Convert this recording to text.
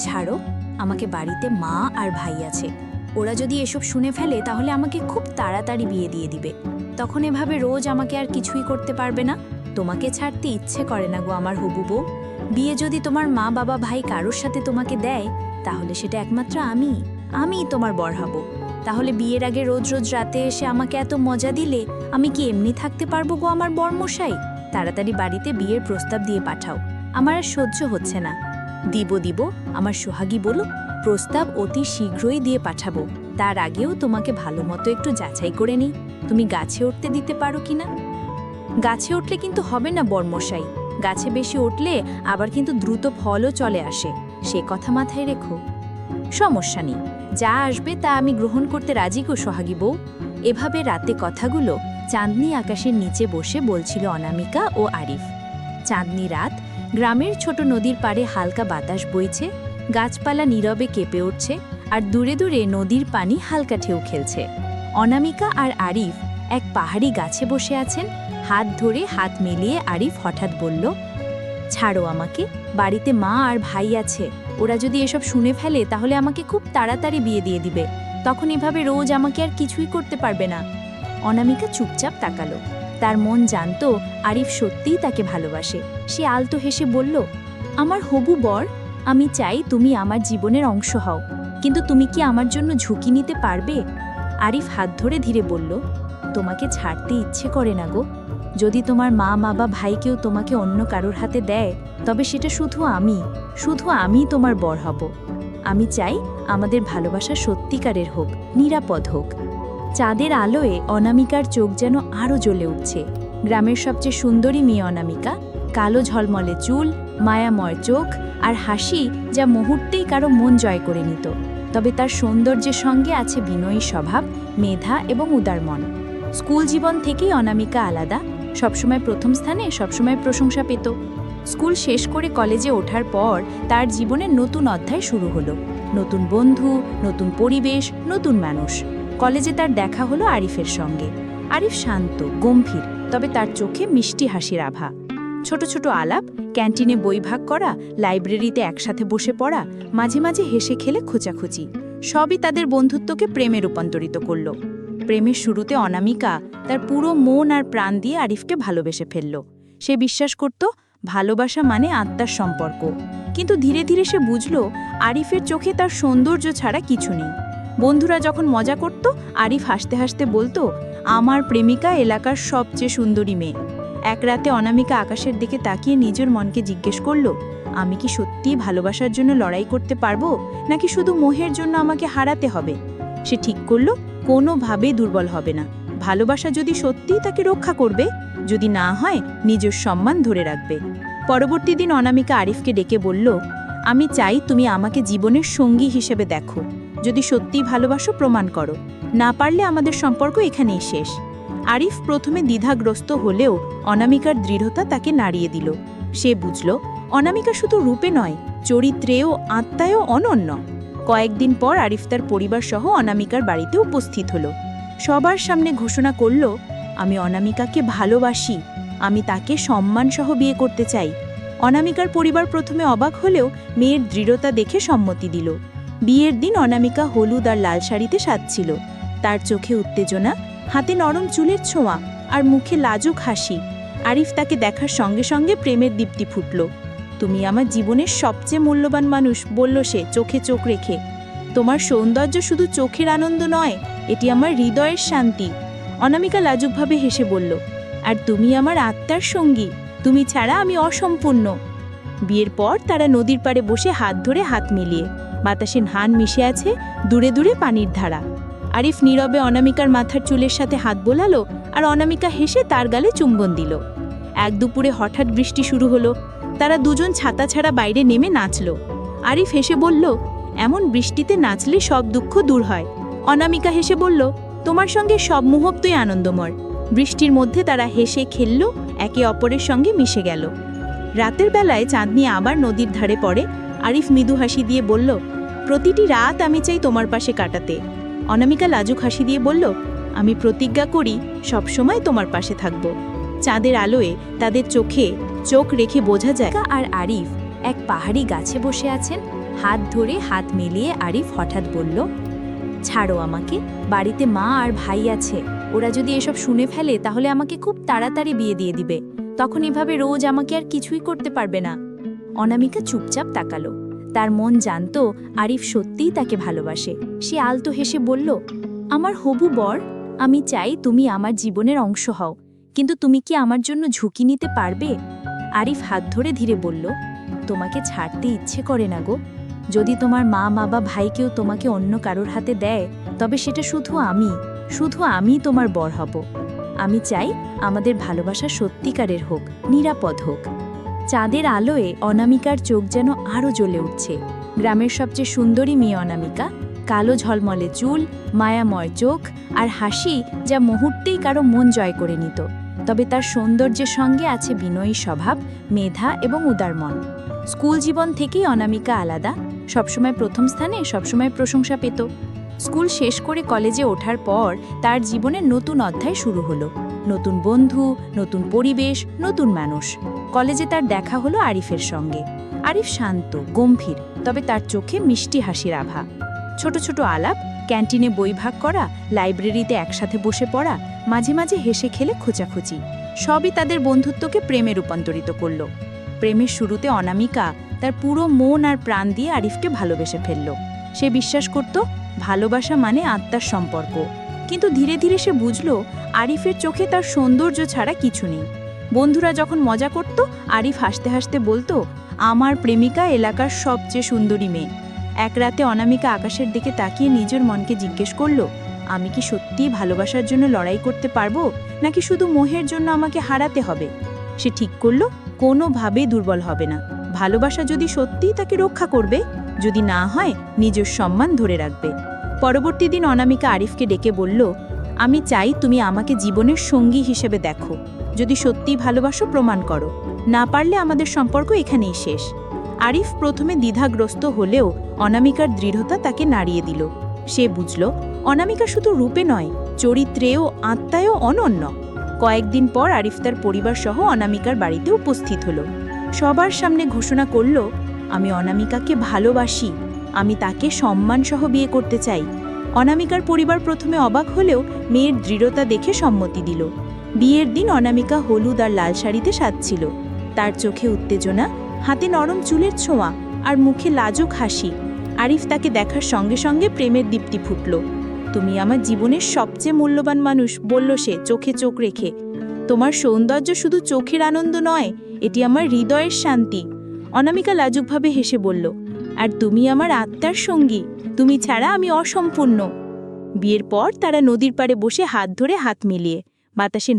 ছাড়ো, আমাকে বাড়িতে মা আর ভাই আছে। ওরা যদি এসব শুনে ফেলে তাহলে আমাকে খুব তাড়াতাড়ি বিয়ে দিয়ে দিবে। তখন এভাবে রোজ আমাকে আর কিছুই করতে পারবে না। তোমাকে ছাড়তে ইচ্ছে করে না গো আমার হবু বউ। বিয়ে যদি তোমার মা বাবা ভাই কারোর সাথে তোমাকে দেয় তাহলে সেটা একমাত্র আমিই তোমার বর হব। তাহলে বিয়ের আগে রোজ রোজ রাতে এসে আমাকে এত মজা দিলে আমি কি এমনি থাকতে পারবো গো আমার বরমশাই? তাড়াতাড়ি বাড়িতে বিয়ের প্রস্তাব দিয়ে পাঠাও, আমার আর সহ্য হচ্ছে না। দিব আমার সোহাগী বলো, প্রস্তাব অতি শীঘ্রই দিয়ে পাঠাবো। তার আগেও তোমাকে ভালো মতো একটু যাচাই করে নিই, তুমি গাছে উঠতে দিতে পারো কিনা। গাছে উঠলে কিন্তু হবে না বরমশাই, গাছে বেশি উঠলে আবার কিন্তু দ্রুত ফলও চলে আসে, সে কথা মাথায় রেখো। সমস্যা নেই, যা আসবে তা আমি গ্রহণ করতে রাজি গো সোহাগী বউ। এভাবে রাতে কথাগুলো চাঁদনি আকাশের নিচে বসে বলছিল অনামিকা ও আরিফ। চাঁদনি রাত, গ্রামের ছোট নদীর পাড়ে হালকা বাতাস বইছে, গাছপালা নীরবে কেঁপে উঠছে, আর দূরে দূরে নদীর পানি হালকা ঢেউ খেলছে। অনামিকা আর আরিফ এক পাহাড়ি গাছে বসে আছেন। হাত ধরে হাত মিলিয়ে আরিফ হঠাৎ বলল, ছাড়ো আমাকে, বাড়িতে মা আর ভাই আছে। ওরা যদি এসব শুনে ফেলে তাহলে আমাকে খুব তাড়াতাড়ি বিয়ে দিয়ে দিবে। তখন এভাবে রোজ আমাকে আর কিছুই করতে পারবে না। অনামিকা চুপচাপ তাকালো। তার মন জানতো আরিফ সত্যিই তাকে ভালোবাসে। সে আলতো হেসে বলল, আমার হবু বর, আমি চাই তুমি আমার জীবনের অংশ হও, কিন্তু তুমি কি আমার জন্য ঝুঁকি নিতে পারবে? আরিফ হাত ধরে ধীরে বলল, তোমাকে ছাড়তে ইচ্ছে করে না গো। যদি তোমার মা বা ভাইকেও তোমাকে অন্য কারোর হাতে দেয় তবে সেটা শুধু আমি তোমার বর হব। আমি চাই আমাদের ভালোবাসা সত্যিকারের হোক, নিরাপদ হোক। চাঁদের আলোয় অনামিকার চোখ যেন আরও জ্বলে উঠছে। গ্রামের সবচেয়ে সুন্দরী মেয়ে অনামিকা, কালো ঝলমলে চুল, মায়াময় চোখ আর হাসি যা মুহূর্তেই কারো মন জয় করে নিত। তবে তার সৌন্দর্যের সঙ্গে আছে বিনয়ী স্বভাব, মেধা এবং উদার মন। স্কুল জীবন থেকেই অনামিকা আলাদা, সবসময় প্রথম স্থানে, সবসময় প্রশংসা পেত। স্কুল শেষ করে কলেজে ওঠার পর তার জীবনের নতুন অধ্যায় শুরু হলো। নতুন বন্ধু, নতুন পরিবেশ, নতুন মানুষ। কলেজে তার দেখা হলো আরিফের সঙ্গে। আরিফ শান্ত, গম্ভীর, তবে তার চোখে মিষ্টি হাসির আভা। ছোট ছোট আলাপ, ক্যান্টিনে বই ভাগ করা, লাইব্রেরিতে একসাথে বসে পড়া, মাঝে মাঝে হেসে খেলে খোঁচাখুচি, সবই তাদের বন্ধুত্বকে প্রেমে রূপান্তরিত করল। প্রেমের শুরুতে অনামিকা তার পুরো মন আর প্রাণ দিয়ে আরিফকে ভালোবেসে ফেলল। সে বিশ্বাস করত ভালোবাসা মানে আত্মার সম্পর্ক। কিন্তু ধীরে ধীরে সে বুঝল আরিফের চোখে তার সৌন্দর্য ছাড়া কিছু নেই। বন্ধুরা যখন মজা করত, আরিফ হাসতে হাসতে বলতো, আমার প্রেমিকা এলাকার সবচেয়ে সুন্দরী মেয়ে। এক রাতে অনামিকা আকাশের দিকে তাকিয়ে নিজের মনকে জিজ্ঞেস করল, আমি কি সত্যিই ভালোবাসার জন্য লড়াই করতে পারবো, নাকি শুধু মোহের জন্য আমাকে হারাতে হবে? সে ঠিক করল কোনোভাবেই দুর্বল হবে না। ভালোবাসা যদি সত্যিই তাকে রক্ষা করবে, যদি না হয় নিজের সম্মান ধরে রাখবে। পরবর্তী দিন অনামিকা আরিফকে ডেকে বলল, আমি চাই তুমি আমাকে জীবনের সঙ্গী হিসেবে দেখো। যদি সত্যিই ভালোবাসো প্রমাণ করো, না পারলে আমাদের সম্পর্ক এখানেই শেষ। আরিফ প্রথমে দ্বিধাগ্রস্ত হলেও অনামিকার দৃঢ়তা তাকে নাড়িয়ে দিল। সে বুঝল অনামিকা শুধু রূপে নয়, চরিত্রেও আত্মায়ও অনন্য। কয়েকদিন পর আরিফ তার পরিবার সহ অনামিকার বাড়িতে উপস্থিত হলো। সবার সামনে ঘোষণা করল, আমি অনামিকাকে ভালোবাসি, আমি তাকে সম্মান সহ বিয়ে করতে চাই। অনামিকার পরিবার প্রথমে অবাক হলেও মেয়ের দৃঢ়তা দেখে সম্মতি দিল। বিয়ের দিন অনামিকা হলুদ আর লাল শাড়িতে সাজছিল। তার চোখে উত্তেজনা, হাতে নরম চুলের ছোঁয়া আর মুখে লাজুক হাসি। আরিফ তাকে দেখার সঙ্গে সঙ্গে প্রেমের দীপ্তি ফুটল। তুমি আমার জীবনের সবচেয়ে মূল্যবান মানুষ, বলল সে চোখে চোখ রেখে। তোমার সৌন্দর্য শুধু চোখের আনন্দ নয়, এটি আমার হৃদয়ের শান্তি। অনামিকা লাজুকভাবে হেসে বলল, আর তুমি আমার আত্মার সঙ্গী, তুমি ছাড়া আমি অসম্পূর্ণ। বিয়ের পর তারা নদীর পাড়ে বসে হাত ধরে হাত মিলিয়ে, বাতাসে হান মিশে আছে, দূরে দূরে পানির ধারা। আরিফ নীরবে অনামিকার মাথার চুলের সাথে হাত বোলালো আর অনামিকা হেসে তার গালে চুম্বন দিল। এক দুপুরে হঠাৎ বৃষ্টি শুরু হলো। তারা দুজন ছাতা ছাড়া বাইরে নেমে নাচল। আরিফ হেসে বলল, এমন বৃষ্টিতে নাচলে সব দুঃখ দূর হয়। অনামিকা হেসে বলল, তোমার সঙ্গে সব মুহূর্তই আনন্দময়। বৃষ্টির মধ্যে তারা হেসে খেলল, একে অপরের সঙ্গে মিশে গেল। রাতের বেলায় চাঁদনি আবার নদীর ধারে পড়ে। আরিফ মৃদু হাসি দিয়ে বলল, প্রতিটি রাত আমি চাই তোমার পাশে কাটাতে। অনামিকা লাজুক হাসি দিয়ে বলল, আমি প্রতিজ্ঞা করি সবসময় তোমার পাশে থাকব। চাঁদের আলোয় তাদের চোখে চোখ রেখে বোঝা যায় আর আরিফ এক পাহাড়ি গাছে বসে আছেন। হাত ধরে হাত মিলিয়ে আরিফ হঠাৎ বলল, ছাড়ো আমাকে, বাড়িতে মা আর ভাই আছে, ওরা যদি এসব শুনে ফেলে তাহলে আমাকে খুব তাড়াতাড়ি বিয়ে দিয়ে দিবে, তখন এভাবে রোজ আমাকে আর কিছুই করতে পারবে না। অনামিকা চুপচাপ তাকালো। তার মন জানতো আরিফ সত্যিই তাকে ভালোবাসে। সে আলতো হেসে বলল, আমার হবু বর, আমি চাই তুমি আমার জীবনের অংশ হও, কিন্তু তুমি কি আমার জন্য ঝুঁকি নিতে পারবে? আরিফ হাত ধরে ধীরে বলল, তোমাকে ছাড়তে ইচ্ছে করে না গো। যদি তোমার মা বা ভাইকেও তোমাকে অন্য কারোর হাতে দেয়, তবে সেটা শুধু আমি তোমার বর হব। আমি চাই আমাদের ভালোবাসা সত্যিকারের হোক, নিরাপদ হোক। চাঁদের আলোয় অনামিকার চোখ যেন আরও জ্বলে উঠছে। গ্রামের সবচেয়ে সুন্দরী মেয়ে অনামিকা, কালো ঝলমলে চুল, মায়াময় চোখ আর হাসি যা মুহূর্তেই কারো মন জয় করে নিত। তবে তার সৌন্দর্যের সঙ্গে আছে বিনয়ী স্বভাব, মেধা এবং উদার মন। স্কুল জীবন থেকেই অনামিকা আলাদা, সবসময় প্রথম স্থানে, সবসময় প্রশংসা পেত। স্কুল শেষ করে কলেজে ওঠার পর তার জীবনের নতুন অধ্যায় শুরু হলো। নতুন বন্ধু, নতুন পরিবেশ, নতুন মানুষ। কলেজে তার দেখা হলো আরিফের সঙ্গে। আরিফ শান্ত, গম্ভীর, তবে তার চোখে মিষ্টি হাসির আভা। ছোট ছোট আলাপ, ক্যান্টিনে বই ভাগ করা, লাইব্রেরিতে একসাথে বসে পড়া, মাঝে মাঝে হেসে খেলে খোঁচাখুচি, সবই তাদের বন্ধুত্বকে প্রেমে রূপান্তরিত করল। প্রেমের শুরুতে অনামিকা তার পুরো মন আর প্রাণ দিয়ে আরিফকে ভালোবেসে ফেলল। সে বিশ্বাস করত ভালোবাসা মানে আত্মার সম্পর্ক। কিন্তু ধীরে ধীরে সে বুঝল আরিফের চোখে তার সৌন্দর্য ছাড়া কিছু নেই। বন্ধুরা যখন মজা করত, আরিফ হাসতে হাসতে বলতো, আমার প্রেমিকা এলাকার সবচেয়ে সুন্দরী মেয়ে। এক রাতে অনামিকা আকাশের দিকে তাকিয়ে নিজের মনকে জিজ্ঞেস করল, আমি কি সত্যিই ভালোবাসার জন্য লড়াই করতে পারবো, নাকি শুধু মোহের জন্য আমাকে হারাতে হবে? সে ঠিক করল কোনোভাবেই দুর্বল হবে না। ভালোবাসা যদি সত্যিই তাকে রক্ষা করবে, যদি না হয় নিজের সম্মান ধরে রাখবে। পরবর্তী দিন অনামিকা আরিফকে ডেকে বলল, আমি চাই তুমি আমাকে জীবনের সঙ্গী হিসেবে দেখো। যদি সত্যিই ভালোবাসো প্রমাণ করো, না পারলে আমাদের সম্পর্ক এখানেই শেষ। আরিফ প্রথমে দ্বিধাগ্রস্ত হলেও অনামিকার দৃঢ়তা তাকে নাড়িয়ে দিল। সে বুঝল অনামিকা শুধু রূপে নয়, চরিত্রেও আত্মায়ও অনন্য। কয়েকদিন পর আরিফ তার পরিবার সহ অনামিকার বাড়িতে উপস্থিত হল। সবার সামনে ঘোষণা করল, আমি অনামিকাকে ভালোবাসি, আমি তাকে সম্মান সহ বিয়ে করতে চাই। অনামিকার পরিবার প্রথমে অবাক হলেও মেয়ের দৃঢ়তা দেখে সম্মতি দিল। বিয়ের দিন অনামিকা হলুদ আর লাল শাড়িতে সাজছিল। তার চোখে উত্তেজনা, হাতে নরম চুলের ছোঁয়া আর মুখে লাজুক হাসি। আরিফ তাকে দেখার সঙ্গে সঙ্গে প্রেমের দীপ্তি ফুটল। তুমি আমার জীবনের সবচেয়ে মূল্যবান মানুষ, বলল সে চোখে চোখ রেখে। তোমার সৌন্দর্য শুধু চোখের আনন্দ নয়, এটি আমার হৃদয়ের শান্তি। অনামিকা লাজুকভাবে হেসে বলল, আর তুমি আমার আত্মার সঙ্গী, তুমি ছাড়া আমি অসম্পূর্ণ। বিয়ের পর তারা নদীর পাড়ে বসে হাত ধরে হাত মিলিয়ে বাতাসে